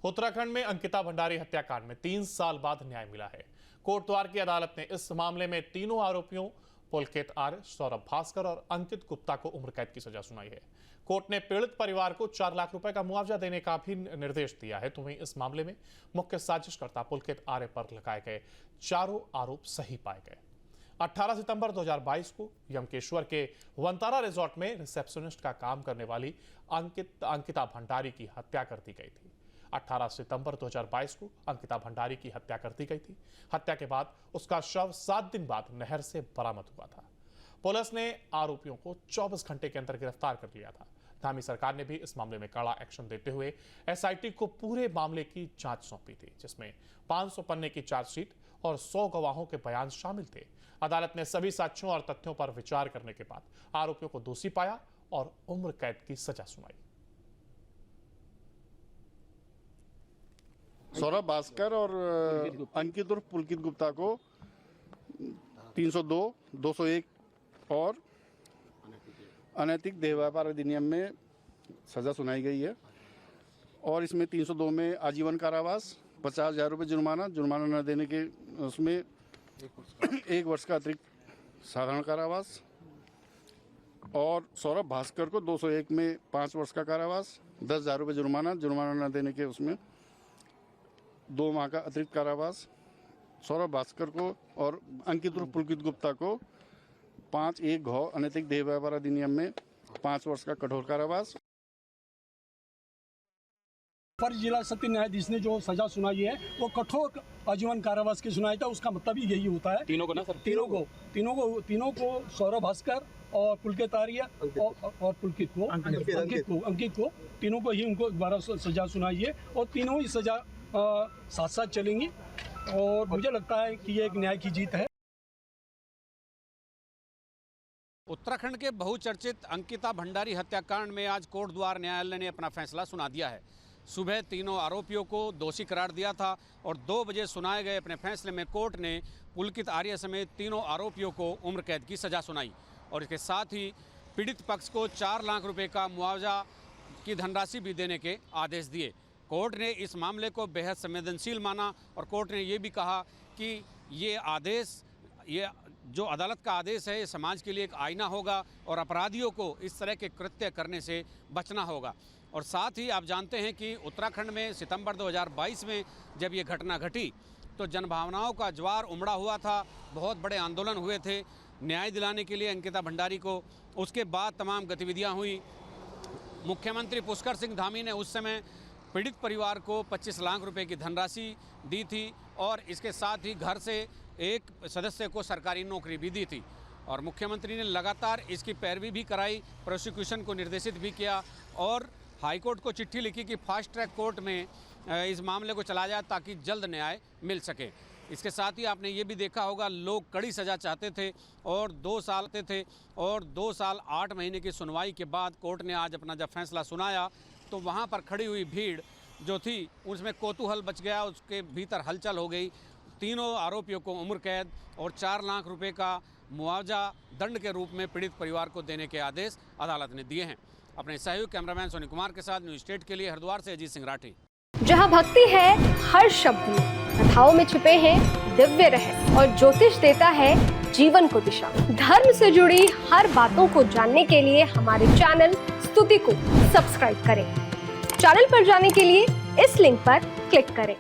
उत्तराखंड में अंकिता भंडारी हत्याकांड में 3 साल बाद न्याय मिला है। कोटद्वार की अदालत ने इस मामले में तीनों आरोपियों पुलकित आर्य, सौरभ भास्कर और अंकित गुप्ता को उम्र कैद की सजा सुनाई है। कोर्ट ने पीड़ित परिवार को 4 लाख रुपए का मुआवजा देने का भी निर्देश दिया है। तो वहीं इस मामले में मुख्य साजिशकर्ता पुलकित आर्य पर लगाए गए चारों आरोप सही पाए गए। 18 सितंबर 2022 को यमकेश्वर के वंतारा रिजॉर्ट में रिसेप्शनिस्ट का काम करने वाली अंकिता भंडारी की हत्या कर दी गई थी। 18 सितंबर 2022 को अंकिता भंडारी की हत्या कर दी गई थी। हत्या के बाद उसका शव 7 दिन बाद नहर से बरामद हुआ था। पुलिस ने आरोपियों को 24 घंटे के अंदर गिरफ्तार कर लिया था। धामी सरकार ने भी इस मामले में कड़ा एक्शन देते हुए एसआईटी को पूरे मामले की जांच सौंपी थी, जिसमें 500 पन्ने की चार्जशीट और 100 गवाहों के बयान शामिल थे। अदालत ने सभी साक्ष्यों और तथ्यों पर विचार करने के बाद आरोपियों को दोषी पाया और उम्र कैद की सजा सुनाई। सौरभ भास्कर और अंकित और पुलकित गुप्ता को 302, 201 और अनैतिक देह व्यापार अधिनियम में सजा सुनाई गई है। और इसमें 302 में आजीवन कारावास, 50,000 रुपये जुर्माना न देने के उसमें 1 वर्ष का अतिरिक्त साधारण कारावास। और सौरभ भास्कर को 201 में 5 वर्ष का कारावास, 10,000 रुपये जुर्माना न देने के उसमें 2 माह का अतिरिक्त कारावास। सौरभ भास्कर को और अंकित और पुलकित गुप्ता को 5(1) घ अनैतिक देह व्यापार अधिनियम में 5 वर्ष का कठोर कारावास। पर जिला सत्य न्यायाधीश ने जो सजा सुनाई है वो कठोर आजीवन कारावास की सुनाई था। उसका मतलब ही यही होता है तीनों को ना सर, तीनों को सौरभ भास्कर और पुलकित आर्य और पुलकित को अंकित को तीनों को ही उनको दोबारा सजा सुनाई है और तीनों ही सजा साथ साथ चलेंगी। और मुझे लगता है कि ये एक न्याय की जीत है। उत्तराखंड के बहुचर्चित अंकिता भंडारी हत्याकांड में आज कोटद्वार न्यायालय ने अपना फैसला सुना दिया है। सुबह तीनों आरोपियों को दोषी करार दिया था और 2 बजे सुनाए गए अपने फैसले में कोर्ट ने पुलकित आर्य समेत तीनों आरोपियों को उम्र कैद की सजा सुनाई और इसके साथ ही पीड़ित पक्ष को 4 लाख रुपए का मुआवजा की धनराशि भी देने के आदेश दिए। कोर्ट ने इस मामले को बेहद संवेदनशील माना और कोर्ट ने ये भी कहा कि ये जो अदालत का आदेश है ये समाज के लिए एक आईना होगा और अपराधियों को इस तरह के कृत्य करने से बचना होगा। और साथ ही आप जानते हैं कि उत्तराखंड में सितंबर 2022 में जब ये घटना घटी तो जनभावनाओं का ज्वार उमड़ा हुआ था, बहुत बड़े आंदोलन हुए थे न्याय दिलाने के लिए अंकिता भंडारी को। उसके बाद तमाम गतिविधियां हुई। मुख्यमंत्री पुष्कर सिंह धामी ने उस समय पीड़ित परिवार को 25 लाख रुपए की धनराशि दी थी और इसके साथ ही घर से एक सदस्य को सरकारी नौकरी भी दी थी। और मुख्यमंत्री ने लगातार इसकी पैरवी भी कराई, प्रोसिक्यूशन को निर्देशित भी किया और हाईकोर्ट को चिट्ठी लिखी कि फास्ट ट्रैक कोर्ट में इस मामले को चला जाए ताकि जल्द न्याय मिल सके। इसके साथ ही आपने ये भी देखा होगा, लोग कड़ी सज़ा चाहते थे और 2 साल 8 महीने की सुनवाई के बाद कोर्ट ने आज अपना जब फैसला सुनाया तो वहाँ पर खड़ी हुई भीड़ जो थी उसमें कौतूहल बच गया, उसके भीतर हलचल हो गई। तीनों आरोपियों को उम्र कैद और 4 लाख रुपए का मुआवजा दंड के रूप में पीड़ित परिवार को देने के आदेश अदालत ने दिए हैं। अपने सहयोगी कैमरामैन सोनी कुमार के साथ न्यूज स्टेट के लिए हरिद्वार से अजीत सिंह राठी। जहां भक्ति है हर शब्द में, कथाओं में छिपे हैं दिव्य रहस्य और ज्योतिष देता है जीवन को दिशा। धर्म से जुड़ी हर बातों को जानने के लिए हमारे चैनल स्तुति को सब्सक्राइब करें। चैनल पर जाने के लिए इस लिंक पर क्लिक करें।